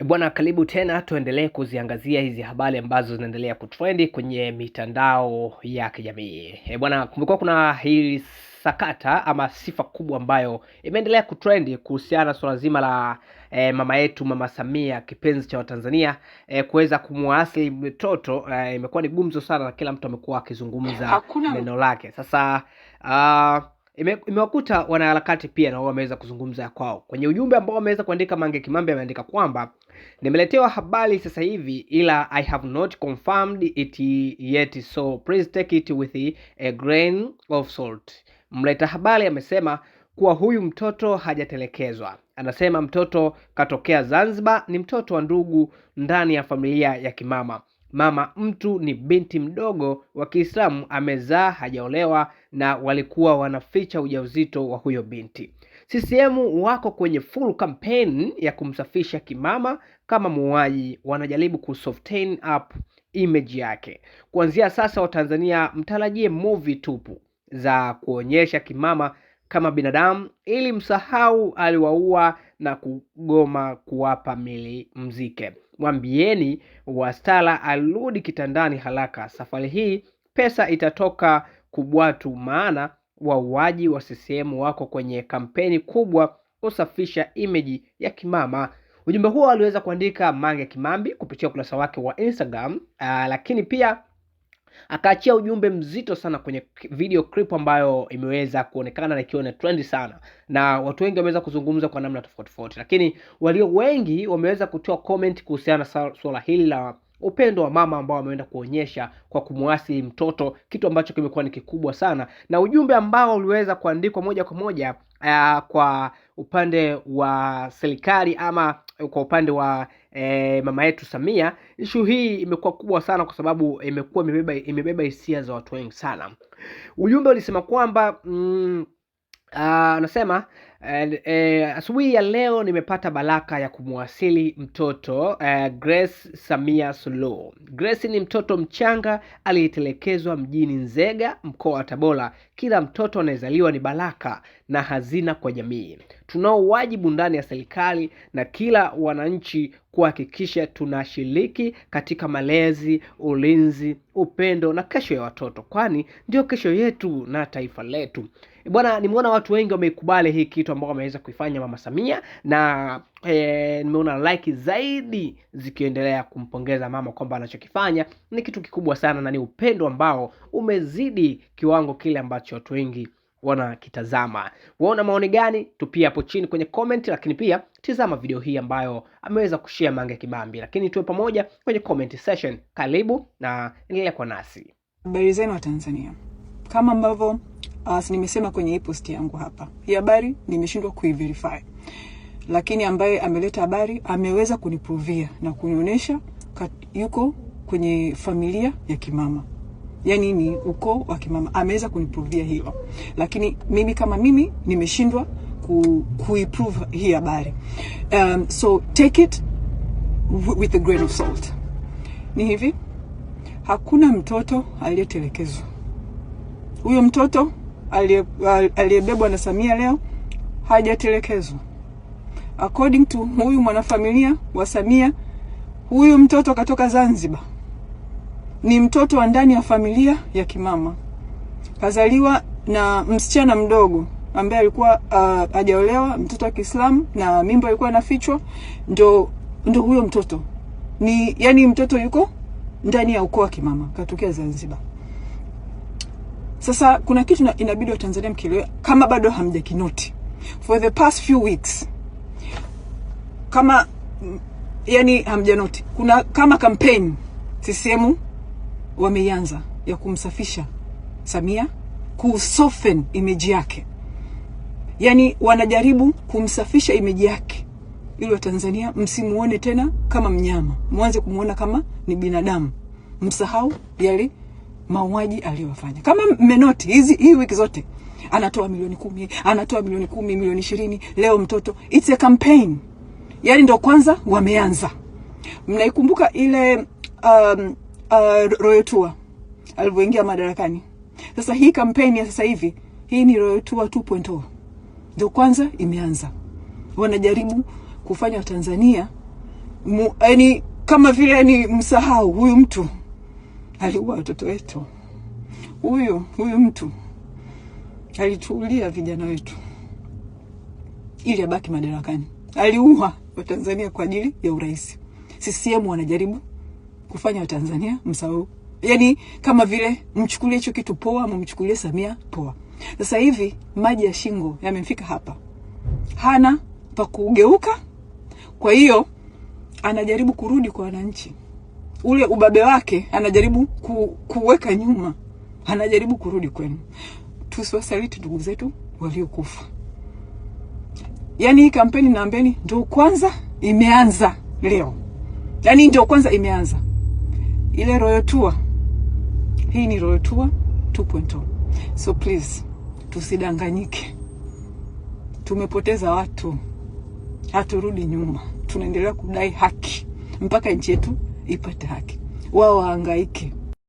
Bwana, karibu tena, tuendelee kuziangazia hizi habari ambazo zinaendelea kutrendi kwenye mitandao ya kijamii. Bwana, kumekuwa kuna hii sakata ama sifa kubwa ambayo imeendelea kutrendi kuhusiana na swala zima la mama yetu Mama Samia, kipenzi cha Watanzania, kuweza kumwasili mtoto. Imekuwa ni gumzo sana na kila mtu amekuwa akizungumza neno lake. Sasa imewakuta wanaharakati pia na wao wameweza kuzungumza kwao. Kwenye ujumbe ambao wameweza kuandika, Mange Kimambi ameandika kwamba nimeletewa habari sasa hivi ila I have not confirmed it yet, so please take it with a grain of salt. Mleta habari amesema kuwa huyu mtoto hajatelekezwa. Anasema mtoto katokea Zanzibar, ni mtoto wa ndugu ndani ya familia ya kimama. Mama mtu ni binti mdogo wa Kiislamu, amezaa, hajaolewa, na walikuwa wanaficha ujauzito wa huyo binti. CCM wako kwenye full campaign ya kumsafisha kimama kama muuaji, wanajaribu kusoften up image yake. Kuanzia sasa Watanzania mtarajie movie tupu za kuonyesha kimama kama binadamu, ili msahau aliwaua na kugoma kuwapa mili mzike. Mwambieni Wastara arudi kitandani haraka. Safari hii pesa itatoka kubwatu, maana wauaji wa CCM wako kwenye kampeni kubwa kusafisha image ya kimama. Ujumbe huo aliweza kuandika Mange Kimambi kupitia ukurasa wake wa Instagram, lakini pia akaachia ujumbe mzito sana kwenye video clip ambayo imeweza kuonekana na ikiwa na trend sana, na watu wengi wameweza kuzungumza kwa namna tofauti tofauti, lakini walio wengi wameweza kutoa comment kuhusiana na swala hili la upendo wa mama ambao ameenda kuonyesha kwa kumwasili mtoto, kitu ambacho kimekuwa ni kikubwa sana, na ujumbe ambao uliweza kuandikwa moja kwa moja kwa upande wa serikali ama kwa upande wa mama yetu Samia. Issue hii imekuwa kubwa sana kwa sababu imebeba hisia za watu wengi sana. Ujumbe ulisema kwamba anasema asubuhi ya leo nimepata baraka ya kumwasili mtoto Grace Samia Suluhu. Grace ni mtoto mchanga aliyetelekezwa mjini Nzega, mkoa wa Tabora. Kila mtoto anayezaliwa ni baraka na hazina kwa jamii. Tunao wajibu ndani ya serikali na kila wananchi kuhakikisha tunashiriki katika malezi, ulinzi, upendo na kesho ya watoto, kwani ndio kesho yetu na taifa letu. Bwana, nimeona watu wengi wameikubali hii kitu ambao wameweza kuifanya Mama Samia, na nimeona like zaidi zikiendelea kumpongeza mama kwamba anachokifanya ni kitu kikubwa sana na ni upendo ambao umezidi kiwango kile ambacho watu wengi wanakitazama. Waona maoni gani? Tupia hapo chini kwenye comment, lakini pia tizama video hii ambayo ameweza kushare Mange Kimambi, lakini tuwe pamoja kwenye comment session. Karibu na endelea kwa nasi. Habari zenu wa Tanzania. Kama ambavyo nimesema kwenye hii post yangu hapa, hii habari nimeshindwa kuiverify, lakini ambaye ameleta habari ameweza kuniprovia na kunionyesha yuko kwenye familia ya kimama, yani ni ukoo wa kimama, ameweza kuniprovia hilo, lakini mimi kama mimi nimeshindwa kuiprove hii habari. So take it with a grain of salt. Ni hivi, hakuna mtoto aliyetelekezwa. Huyo mtoto aliyebebwa na Samia leo hajatelekezwa. According to huyu mwanafamilia wa Samia, huyu mtoto katoka Zanzibar, ni mtoto wa ndani ya familia ya kimama, kazaliwa na msichana mdogo ambaye alikuwa hajaolewa, mtoto wa Kiislamu, na mimba ilikuwa inafichwa. Ndo huyo mtoto ni, yani mtoto yuko ndani ya ukoo wa kimama, katokea Zanzibar. Sasa kuna kitu inabidi wa Tanzania mkielewe, kama bado hamjakinoti. For the past few weeks, kama yani hamjanoti, kuna kama campaign CCM wameanza ya kumsafisha Samia, kusoften image yake. Yani wanajaribu kumsafisha image yake ili wa Tanzania msimuone tena kama mnyama, mwanze kumuona kama ni binadamu, msahau yale mauaji aliyofanya. Kama mmenoti hii wiki zote anatoa milioni 10, anatoa milioni 10, milioni 20, leo mtoto. It's a campaign. Yani ndo kwanza wameanza. Mnaikumbuka ile Royal Tour alipoingia madarakani? Sasa hii campaign ya sasa hivi, hii ni Royal Tour 2.0. Ndo kwanza imeanza. Wanajaribu kufanya Tanzania yani kama vile yani msahau huyu mtu aliua watoto wetu. Huyu mtu alituulia vijana wetu ili abaki madarakani. Aliua Watanzania kwa ajili ya urais. CCM wanajaribu kufanya Watanzania msahau. Yani kama vile mchukulie hicho kitu poa, ama mchukulie Samia poa. Sasa hivi maji ya shingo yamemfika hapa. Hana pa kugeuka. Kwa hiyo anajaribu kurudi kwa wananchi. Ule ubabe wake anajaribu kuweka nyuma. Anajaribu kurudi kwenu. Tusiwasaliti ndugu zetu waliokufa. Yani hii kampeni naambeni ndio kwanza imeanza leo. Yani ndio kwanza imeanza. Ile Royal Tour. Hii ni Royal Tour 2.0. So please, tusidanganyike. Tumepoteza watu. Haturudi nyuma. Tunaendelea kudai haki mpaka nchi yetu ipate haki. Wao wahangaike.